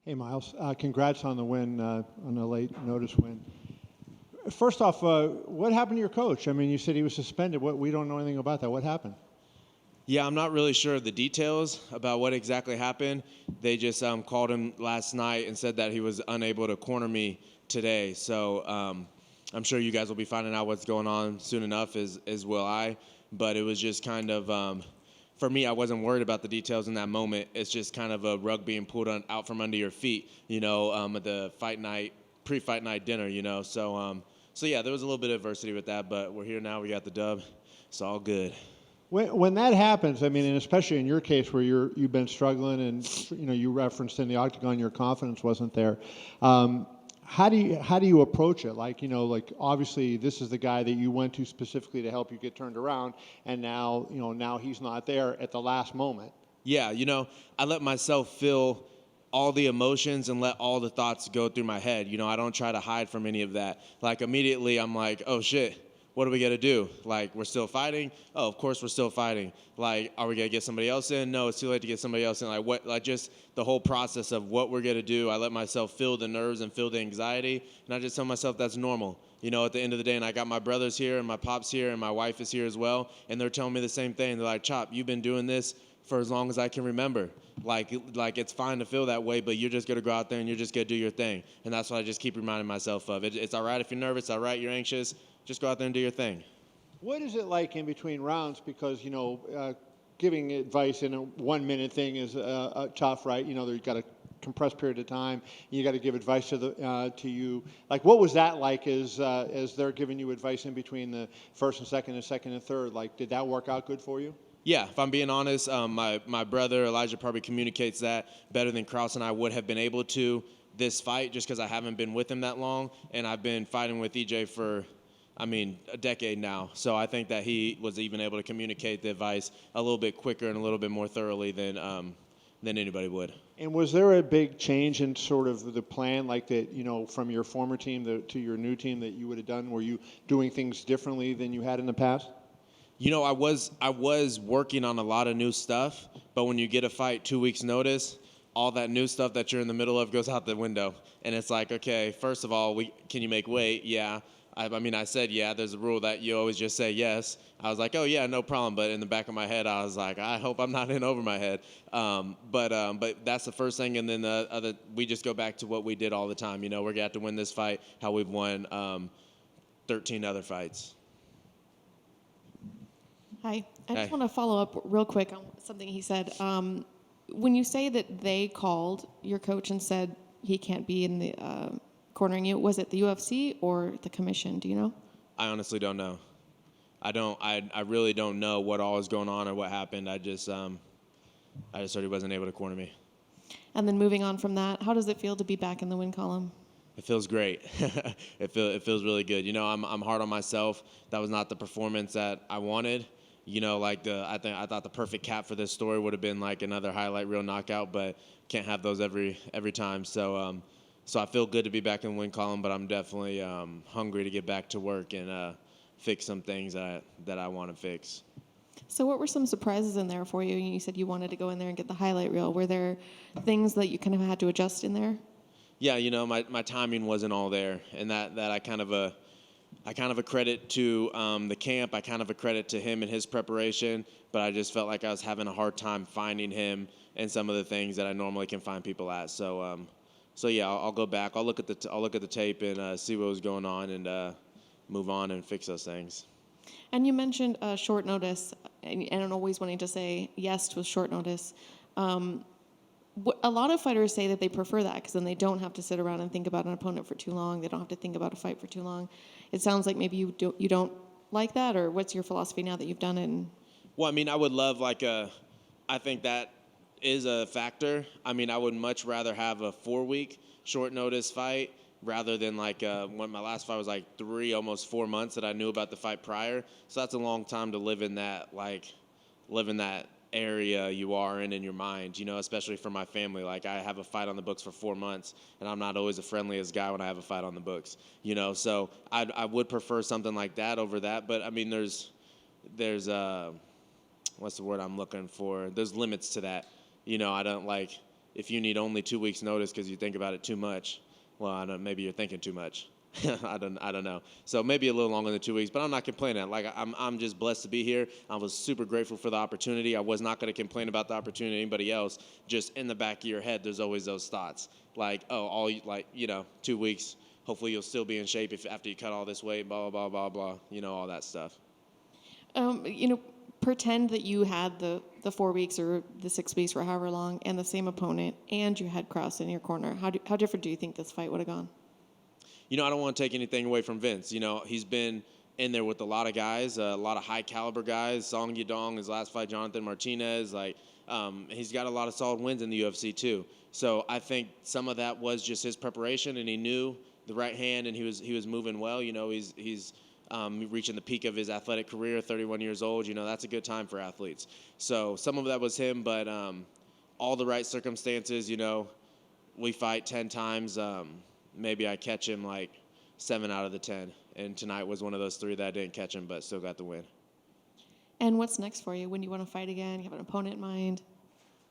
Hey, Miles. Congrats on the win, on the late notice win. First off, what happened to your coach? I mean, you said he was suspended. We don't know anything about that. What happened? Yeah, I'm not really sure of the details about what exactly happened. They just called him last night and said that he was unable to corner me today. So I'm sure you guys will be finding out what's going on soon enough, as will I. But it was just kind of, for me, I wasn't worried about the details in that moment. It's just kind of a rug being pulled out from under your feet, at the fight night, pre-fight night dinner, So yeah, there was a little bit of adversity with that, but we're here now. We got the dub. It's all good. When that happens, I mean, and especially in your case where you've been struggling, and you referenced in the octagon your confidence wasn't there. How do you approach it? Like obviously this is the guy that you went to specifically to help you get turned around, and now he's not there at the last moment. Yeah, I let myself feel all the emotions and let all the thoughts go through my head. I don't try to hide from any of that. Like immediately I'm like, oh shit, what are we gonna do? Like, we're still fighting? Oh, of course we're still fighting. Like, are we gonna get somebody else in? No, it's too late to get somebody else in. Just the whole process of what we're gonna do. I let myself feel the nerves and feel the anxiety, and I just tell myself that's normal. At the end of the day, and I got my brothers here and my pops here and my wife is here as well, and they're telling me the same thing. They're like, Chop, you've been doing this for as long as I can remember. Like it's fine to feel that way, but you're just gonna go out there and you're just gonna do your thing. And that's what I just keep reminding myself of. It's all right if you're nervous, all right, you're anxious, just go out there and do your thing. What is it like in between rounds? Because giving advice in a 1 minute thing is tough, right? You've got a compressed period of time. You got to give advice to you. Like, what was that like as they're giving you advice in between the first and second and third? Like, did that work out good for you? Yeah, if I'm being honest, my brother Elijah probably communicates that better than Krause and I would have been able to this fight, just because I haven't been with him that long, and I've been fighting with EJ for a decade now. So I think that he was even able to communicate the advice a little bit quicker and a little bit more thoroughly than anybody would. And was there a big change in sort of the plan, like that, from your former team to your new team that you would have done? Were you doing things differently than you had in the past? I was working on a lot of new stuff, but when you get a fight 2 weeks notice, all that new stuff that you're in the middle of goes out the window. And it's like, okay, first of all, can you make weight? Yeah. I said, yeah, there's a rule that you always just say yes. I was like, oh, yeah, no problem. But in the back of my head, I was like, I hope I'm not in over my head. But that's the first thing. And then we just go back to what we did all the time. We're going to have to win this fight, how we've won 13 other fights. Hi. I just want to follow up real quick on something he said. When you say that they called your coach and said he can't be in the cornering you, was it the UFC or the commission? Do you know? I honestly don't know. I really don't know what all is going on or what happened. I just heard he wasn't able to corner me. And then moving on from that, how does it feel to be back in the win column? It feels great. It feels really good. I'm hard on myself. That was not the performance that I wanted. I thought the perfect cap for this story would have been like another highlight reel knockout, but can't have those every time. So I feel good to be back in the win column, but I'm definitely hungry to get back to work and fix some things that I want to fix. So what were some surprises in there for you? You said you wanted to go in there and get the highlight reel. Were there things that you kind of had to adjust in there? Yeah, my timing wasn't all there, and that I kind of accredit to the camp. I kind of accredit to him and his preparation, but I just felt like I was having a hard time finding him and some of the things that I normally can find people at. So yeah, I'll go back. I'll look at the tape and see what was going on and move on and fix those things. And you mentioned short notice, and always wanting to say yes to a short notice. A lot of fighters say that they prefer that because then they don't have to sit around and think about an opponent for too long. They don't have to think about a fight for too long. It sounds like maybe you don't like that, or what's your philosophy now that you've done it? Well, I would love I think that is a factor. I would much rather have a 4-week short notice fight rather than when my last fight was 3, almost 4 months that I knew about the fight prior. So that's a long time to live in that area you are in your mind, especially for my family. I have a fight on the books for 4 months, and I'm not always the friendliest guy when I have a fight on the books, so I would prefer something like that over that. But there's what's the word I'm looking for? There's limits to that. I don't if you need only 2 weeks notice because you think about it too much, well, I don't, maybe you're thinking too much. I don't know. So maybe a little longer than 2 weeks, but I'm not complaining. Like I'm just blessed to be here. I was super grateful for the opportunity. I was not going to complain about the opportunity to anybody else. Just in the back of your head, there's always those thoughts like, oh, 2 weeks. Hopefully you'll still be in shape if after you cut all this weight, blah blah blah blah. All that stuff. Pretend that you had the 4 weeks or the 6 weeks or however long, and the same opponent, and you had Krause in your corner. How different do you think this fight would have gone? I don't want to take anything away from Vince. He's been in there with a lot of guys, a lot of high caliber guys. Song Yadong, his last fight, Jonathan Martinez. He's got a lot of solid wins in the UFC too. So I think some of that was just his preparation, and he knew the right hand, and he was moving well. He's reaching the peak of his athletic career, 31 years old. That's a good time for athletes. So some of that was him, but all the right circumstances. We fight 10 times. Maybe I catch him like 7 out of the 10. And tonight was one of those 3 that I didn't catch him, but still got the win. And what's next for you? When do you want to fight again? You have an opponent in mind?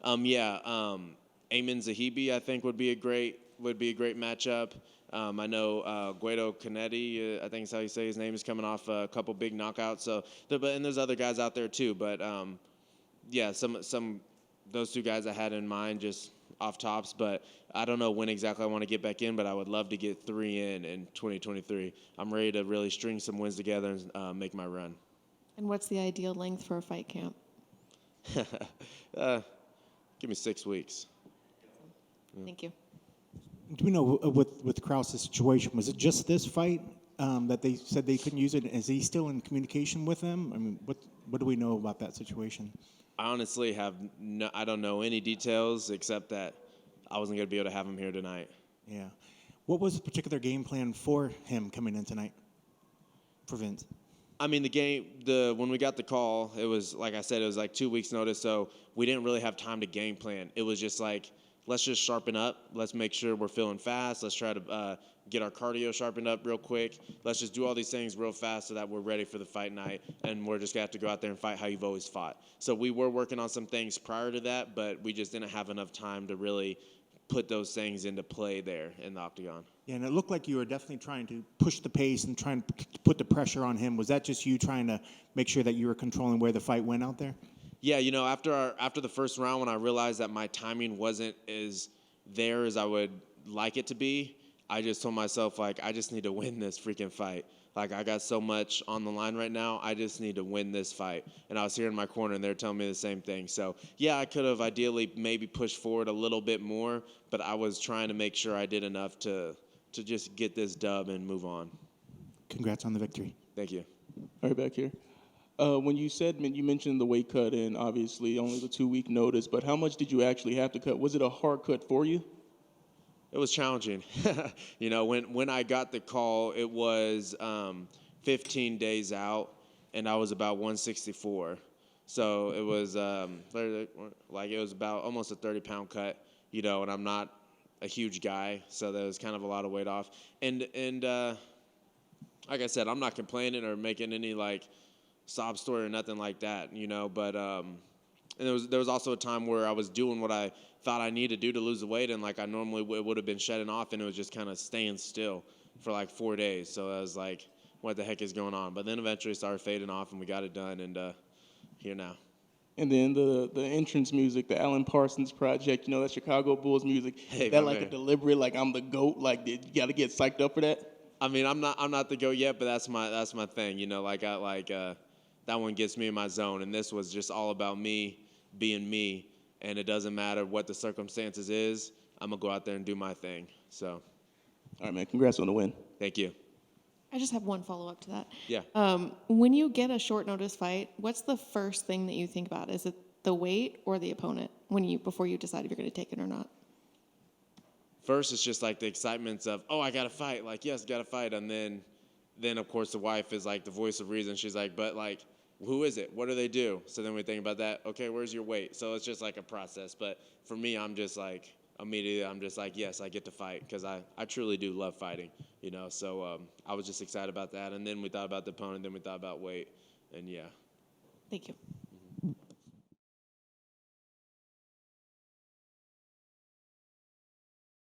Ayman Zahibi, I think, would be a great matchup. I know Guido Canetti, I think is how you say his name, is coming off a couple big knockouts. So, and there's other guys out there too. But some those 2 guys I had in mind just off tops. But I don't know when exactly I want to get back in. But I would love to get 3 in 2023. I'm ready to really string some wins together and make my run. And what's the ideal length for a fight camp? Give me 6 weeks. Thank you. Do we know with Krause's situation, was it just this fight that they said they couldn't use it? Is he still in communication with them? I mean, what do we know about that situation? I honestly I don't know any details except that I wasn't going to be able to have him here tonight. Yeah. What was the particular game plan for him coming in tonight for Vince? I mean, when we got the call, it was, like I said, it was like 2 weeks notice, so we didn't really have time to game plan. It was just like, let's just sharpen up. Let's make sure we're feeling fast. Let's try to get our cardio sharpened up real quick. Let's just do all these things real fast so that we're ready for the fight night, and we're just going to have to go out there and fight how you've always fought. So we were working on some things prior to that, but we just didn't have enough time to really put those things into play there in the octagon. Yeah, and it looked like you were definitely trying to push the pace and trying to put the pressure on him. Was that just you trying to make sure that you were controlling where the fight went out there? Yeah, after the first round, when I realized that my timing wasn't as there as I would like it to be, I just told myself, I just need to win this freaking fight. I got so much on the line right now. I just need to win this fight. And I was here in my corner, and they're telling me the same thing. So, yeah, I could have ideally maybe pushed forward a little bit more, but I was trying to make sure I did enough to just get this dub and move on. Congrats on the victory. Thank you. Right back here. When you mentioned the weight cut and obviously only the 2 week notice, but how much did you actually have to cut? Was it a hard cut for you? It was challenging. When I got the call, it was 15 days out, and I was about 164. So it was it was about almost a 30-pound cut, and I'm not a huge guy, so that was kind of a lot of weight off. And like I said, I'm not complaining or making any sob story or nothing like that, But and there was also a time where I was doing what I thought I needed to do to lose the weight, and I normally would have been shedding off, and it was just kind of staying still for 4 days. So I was like, what the heck is going on? But then eventually it started fading off, and we got it done, and here now. And then the entrance music, the Alan Parsons Project, that Chicago Bulls music, Hey, that my a man. deliberate, I'm the GOAT, you got to get psyched up for that? I mean, I'm not the GOAT yet, but that's my thing, that one gets me in my zone, and this was just all about me being me, and it doesn't matter what the circumstances is. I'm gonna go out there and do my thing. So, All right, man, congrats on the win. thank you. I just have one follow-up to that. Yeah. When you get a short notice fight, what's the first thing that you think about? Is it the weight or the opponent before you decide if you're going to take it or not? First, it's just the excitement of, oh, I got to fight. Yes, got to fight. And then of course, the wife is the voice of reason. She's but who is it? What do they do? So then we think about that. Okay, where's your weight? So it's just a process. But for me, I'm just immediately, I'm just yes, I get to fight because I truly do love fighting, So I was just excited about that. And then we thought about the opponent. Then we thought about weight. And yeah. Thank you.